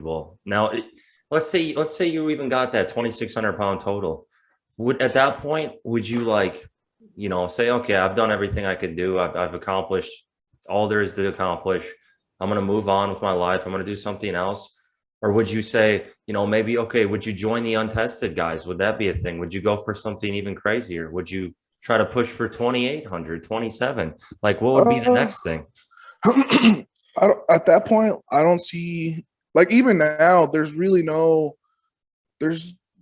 Well, now let's say you even got that 2,600 pound total. Would at that point would you like, say, okay, I've done everything I could do. I've accomplished all there is to accomplish. I'm gonna move on with my life. I'm gonna do something else. Or would you say, maybe, okay, would you join the untested guys? Would that be a thing? Would you go for something even crazier? Would you try to push for 2,800, 27? Like, what would be the Uh, next thing? I don't, at that point, I don't see like even now. There's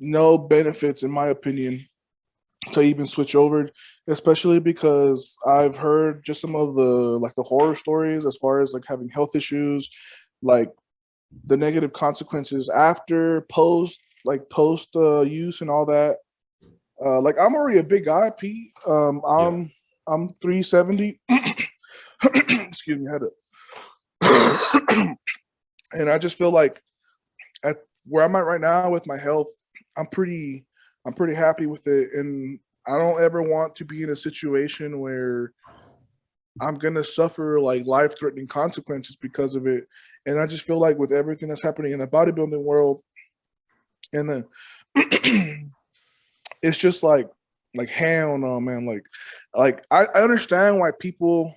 no benefits in my opinion to even switch over, especially because I've heard just some of the horror stories as far as like having health issues, like the negative consequences after post use and all that. Like I'm already a big guy, Pete. Yeah. I'm 370. Excuse me, I had to and I just feel like at where I'm at right now with my health, I'm pretty I'm pretty happy with it, and I don't ever want to be in a situation where I'm gonna suffer like life threatening consequences because of it. And I just feel like with everything that's happening in the bodybuilding world, and then it's just like hell no, man. I understand why people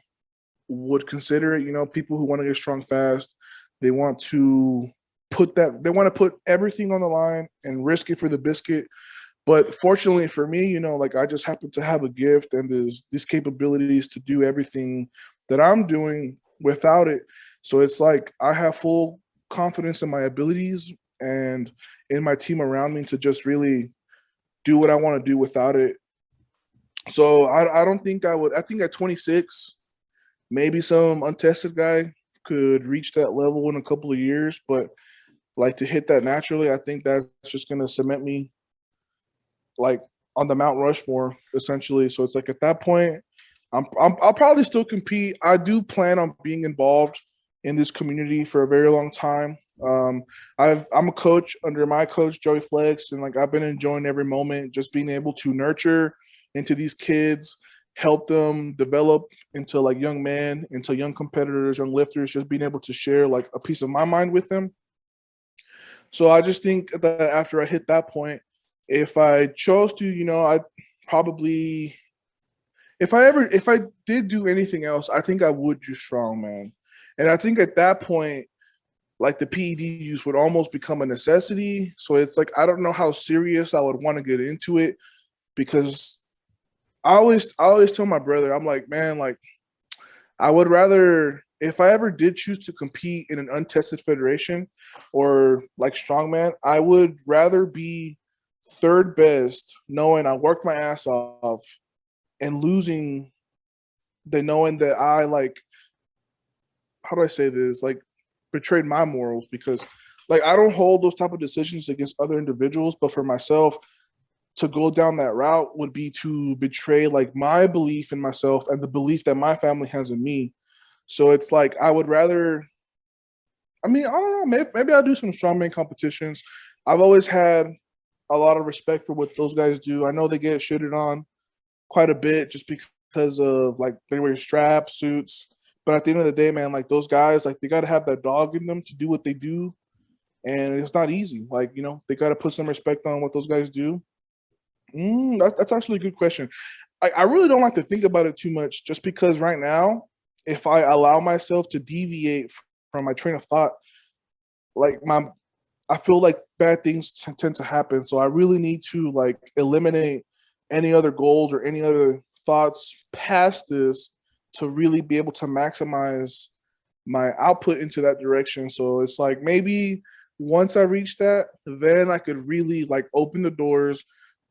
would consider it. People who want to get strong fast, they want to they want to put everything on the line and risk it for the biscuit. But fortunately for me, like I just happen to have a gift and there's these capabilities to do everything that I'm doing without it. So it's like I have full confidence in my abilities and in my team around me to just really do what I want to do without it. So I don't think I would. I think at 26, maybe some untested guy could reach that level in a couple of years, but like to hit that naturally, I think that's just going to cement me like on the Mount Rushmore essentially. So it's like at that point, I'll probably still compete. I do plan on being involved in this community for a very long time. I'm a coach under my coach Joey Flex, and like I've been enjoying every moment, just being able to nurture into these kids, help them develop into like young men, into young competitors, young lifters, just being able to share like a piece of my mind with them. So I just think that after I hit that point, if I chose to, I'd probably if I did do anything else, I think I would do strongman. And I think at that point, like the PED use would almost become a necessity. So it's like I don't know how serious I would want to get into it because I always tell my brother, I'm like, man, like I would rather if I ever did choose to compete in an untested federation or like strongman, I would rather be third best, knowing I worked my ass off and losing than knowing that I like how do I say this? Like betrayed my morals because like I don't hold those type of decisions against other individuals, but for myself, to go down that route would be to betray like my belief in myself and the belief that my family has in me. So it's like I would rather. I mean, I don't know. Maybe I'll do some strongman competitions. I've always had a lot of respect for what those guys do. I know they get shitted on quite a bit just because of like they wear strap suits. But at the end of the day, man, like those guys, like they got to have that dog in them to do what they do, and it's not easy. Like they got to put some respect on what those guys do. That's actually a good question. I really don't like to think about it too much just because right now, if I allow myself to deviate from my train of thought, like I feel like bad things tend to happen. So I really need to like eliminate any other goals or any other thoughts past this to really be able to maximize my output into that direction. So it's like maybe once I reach that, then I could really like open the doors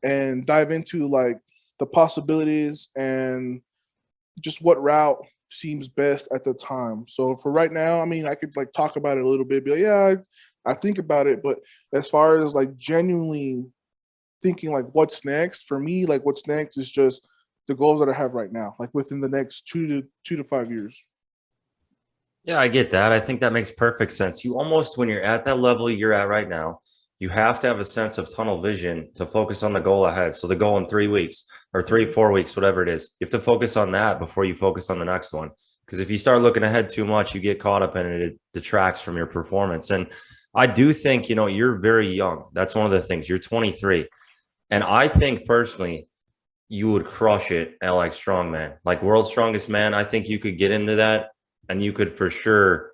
and dive into like the possibilities and just what route seems best at the time. So for right now, I mean, I could like talk about it a little bit, be like, yeah, I think about it. But as far as like genuinely thinking like what's next, for me, like what's next is just the goals that I have right now, like within the next 2 to 5 years. Yeah, I get that. I think that makes perfect sense. You almost, when you're at that level you're at right now, you have to have a sense of tunnel vision to focus on the goal ahead. So the goal in 3 weeks or 3, 4 weeks, whatever it is, you have to focus on that before you focus on the next one. Because if you start looking ahead too much, you get caught up in it, it detracts from your performance. And I do think, you're very young. That's one of the things. You're 23. And I think personally, you would crush it at like strongman, like world's strongest man. I think you could get into that and you could for sure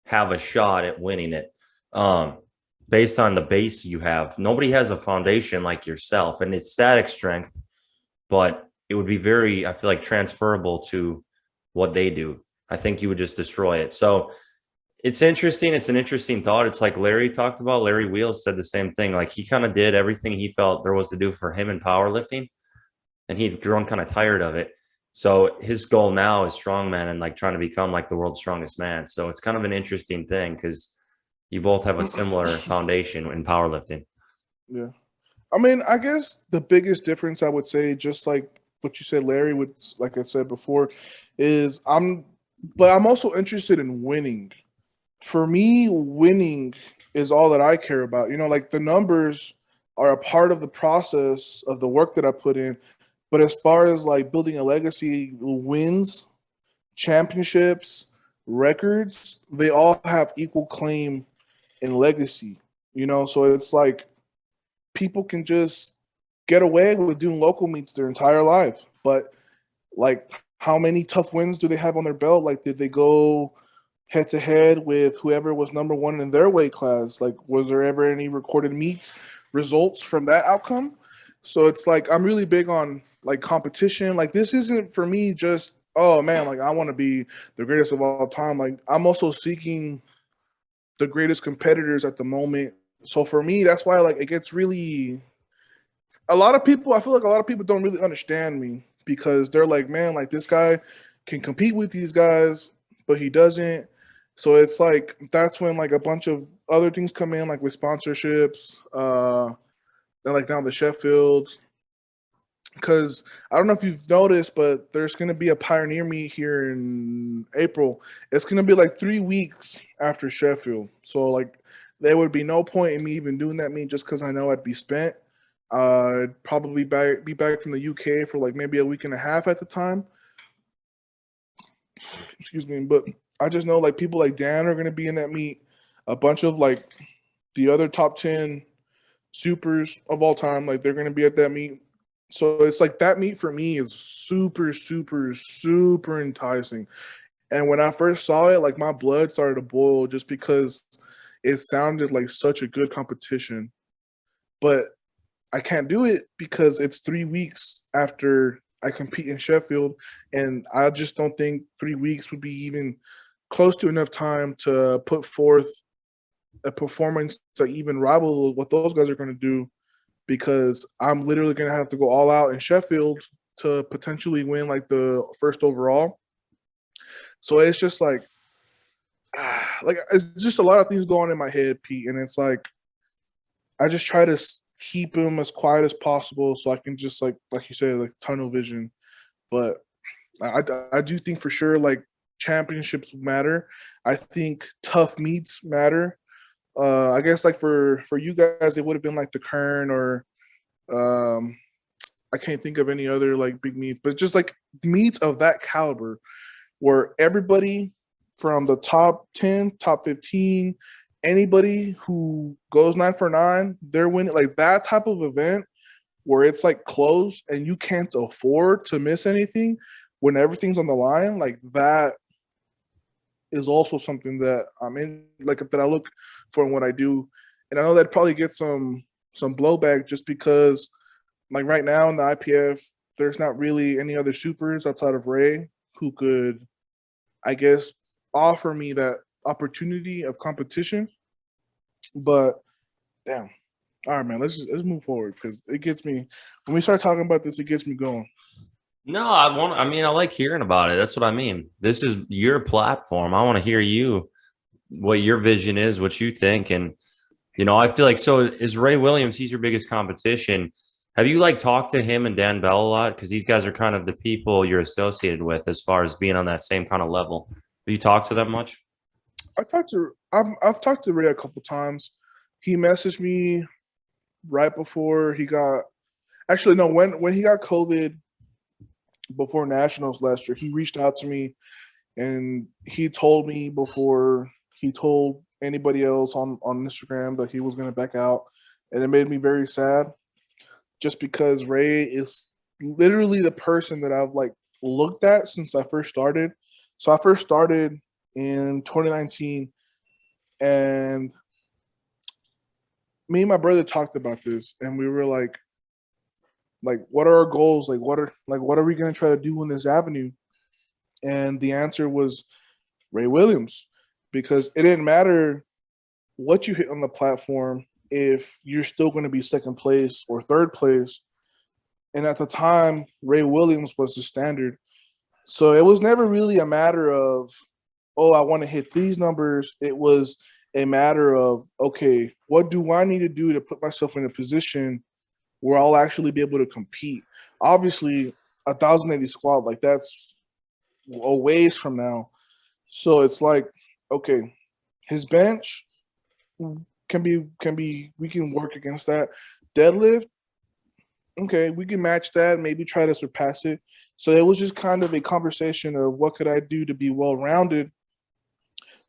have a shot at winning it. Um, Based on the base you have. Nobody has a foundation like yourself, and it's static strength, but it would be very, I feel like, transferable to what they do. I think you would just destroy it. So it's interesting. It's an interesting thought. It's like Larry talked about. Larry Wheels said the same thing. Like he kind of did everything he felt there was to do for him in powerlifting, and he'd grown kind of tired of it. So his goal now is strongman and like trying to become like the world's strongest man. So it's kind of an interesting thing because you both have a similar foundation in powerlifting. Yeah. I mean, I guess the biggest difference I would say, just like what you said, Larry, would, like I said before, is but I'm also interested in winning. For me, winning is all that I care about. Like the numbers are a part of the process of the work that I put in. But as far as like building a legacy, wins, championships, records, they all have equal claim in legacy. So it's like people can just get away with doing local meets their entire life. But like, how many tough wins do they have on their belt? Like, did they go head to head with whoever was number one in their weight class? Like, was there ever any recorded meets results from that outcome? So it's like, I'm really big on like competition. Like, this isn't for me just, oh man, like I want to be the greatest of all time. Like, I'm also seeking the greatest competitors at the moment. So for me, that's why like it gets really, a lot of people, I feel like a lot of people don't really understand me because they're like, man, like this guy can compete with these guys, but he doesn't. So it's like that's when like a bunch of other things come in, like with sponsorships, and like down the Sheffield. Because I don't know if you've noticed, but there's going to be a pioneer meet here in April. It's going to be like 3 weeks after Sheffield. So like there would be no point in me even doing that meet just because I know I'd be spent. I'd probably be back from the UK for like maybe a week and a half at the time. Excuse me, but I just know like people like Dan are going to be in that meet. A bunch of like the other top 10 supers of all time, like they're going to be at that meet. So it's like that meet for me is super, super, super enticing. And when I first saw it, like my blood started to boil just because it sounded like such a good competition. But I can't do it because it's 3 weeks after I compete in Sheffield. And I just don't think 3 weeks would be even close to enough time to put forth a performance to even rival what those guys are going to do, because I'm literally going to have to go all out in Sheffield to potentially win like the first overall. So it's just like it's just a lot of things going in my head, Pete. And it's like, I just try to keep them as quiet as possible so I can just like you said, like tunnel vision. But I do think for sure like championships matter. I think tough meets matter. I guess like for you guys, it would have been like the Kern or I can't think of any other like big meets, but just like meets of that caliber where everybody from the top 10, top 15, anybody who goes 9 for 9, they're winning. Like that type of event where it's like close and you can't afford to miss anything when everything's on the line, like that is also something that I'm in, like that I look for in what I do. And I know that probably gets some blowback just because like right now in the IPF, there's not really any other supers outside of Ray who could, I guess, offer me that opportunity of competition. But damn. All right, man, let's move forward because it gets me, when we start talking about this, it gets me going. No, I like hearing about it. That's what I mean. This is your platform. I want to hear you, what your vision is, what you think. And, I feel like, so is Ray Williams, he's your biggest competition. Have you like talked to him and Dan Bell a lot? Because these guys are kind of the people you're associated with as far as being on that same kind of level. Have you talked to them much? I've talked to Ray a couple times. He messaged me right before he got, actually no, when he got COVID before nationals last year, he reached out to me and he told me before he told anybody else on Instagram that he was going to back out, and it made me very sad, just because Ray is literally the person that I've like looked at since I first started. So I first started in 2019, and me and my brother talked about this, and we were like, what are our goals? What are we going to try to do in this avenue? And the answer was Ray Williams, because it didn't matter what you hit on the platform if you're still going to be second place or third place. And at the time, Ray Williams was the standard. So it was never really a matter of, oh, I want to hit these numbers. It was a matter of, okay, what do I need to do to put myself in a position where I'll actually be able to compete? Obviously, 1,080 squad, like that's a ways from now. So it's like, okay, his bench can be we can work against that. Deadlift, okay, we can match that, maybe try to surpass it. So it was just kind of a conversation of what could I do to be well rounded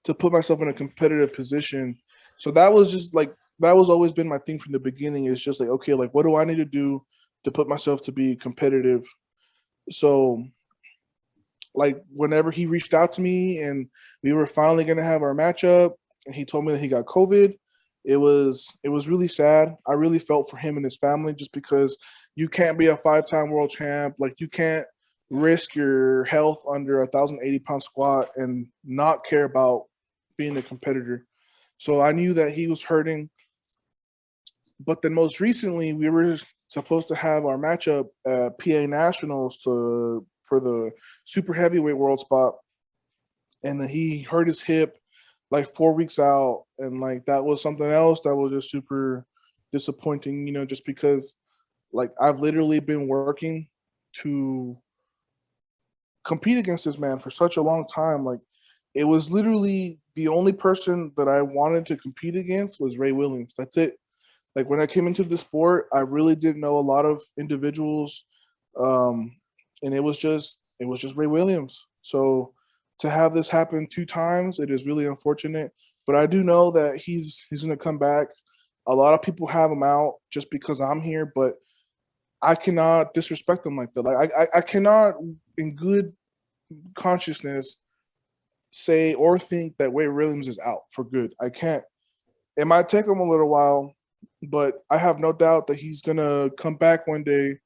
to put myself in a competitive position. So that was just like that was always been my thing from the beginning. Is just like, okay, like what do I need to do to put myself to be competitive? So like whenever he reached out to me and we were finally gonna have our matchup, and he told me that he got COVID, it was really sad. I really felt for him and his family, just because you can't be a 5-time world champ. Like you can't risk your health under 1,080-pound squat and not care about being a competitor. So I knew that he was hurting. But then most recently, we were supposed to have our matchup at PA Nationals for the super heavyweight world spot, and then he hurt his hip like 4 weeks out, and like that was something else that was just super disappointing. Just because like I've literally been working to compete against this man for such a long time. Like it was literally the only person that I wanted to compete against was Ray Williams. That's it. Like when I came into the sport, I really didn't know a lot of individuals, and it was just Ray Williams. So to have this happen 2 times, it is really unfortunate. But I do know that he's going to come back. A lot of people have him out just because I'm here, but I cannot disrespect him like that. Like I cannot, in good consciousness, say or think that Ray Williams is out for good. I can't. It might take him a little while, but I have no doubt that he's gonna come back one day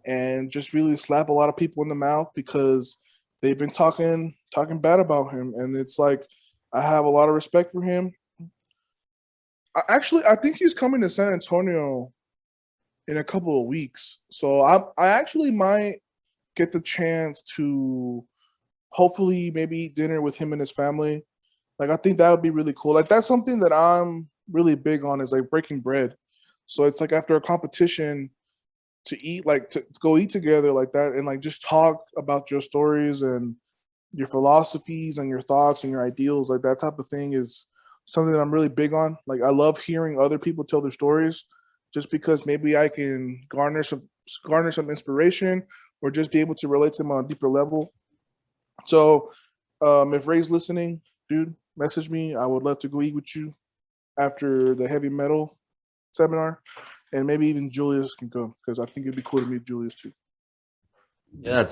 and just really slap a lot of people in the mouth, because they've been talking bad about him. And it's like I have a lot of respect for him. I think he's coming to San Antonio in a couple of weeks, so I actually might get the chance to hopefully maybe eat dinner with him and his family. Like I think that would be really cool. Like that's something that I'm really big on, is like breaking bread. So it's like after a competition to eat, like to go eat together like that, and like just talk about your stories and your philosophies and your thoughts and your ideals. Like that type of thing is something that I'm really big on. Like I love hearing other people tell their stories, just because maybe I can garner some inspiration, or just be able to relate to them on a deeper level. So if Ray's listening, dude, message me. I would love to go eat with you after the heavy metal seminar, and maybe even Julius can come, because I think it'd be cool to meet Julius too. Yeah, it's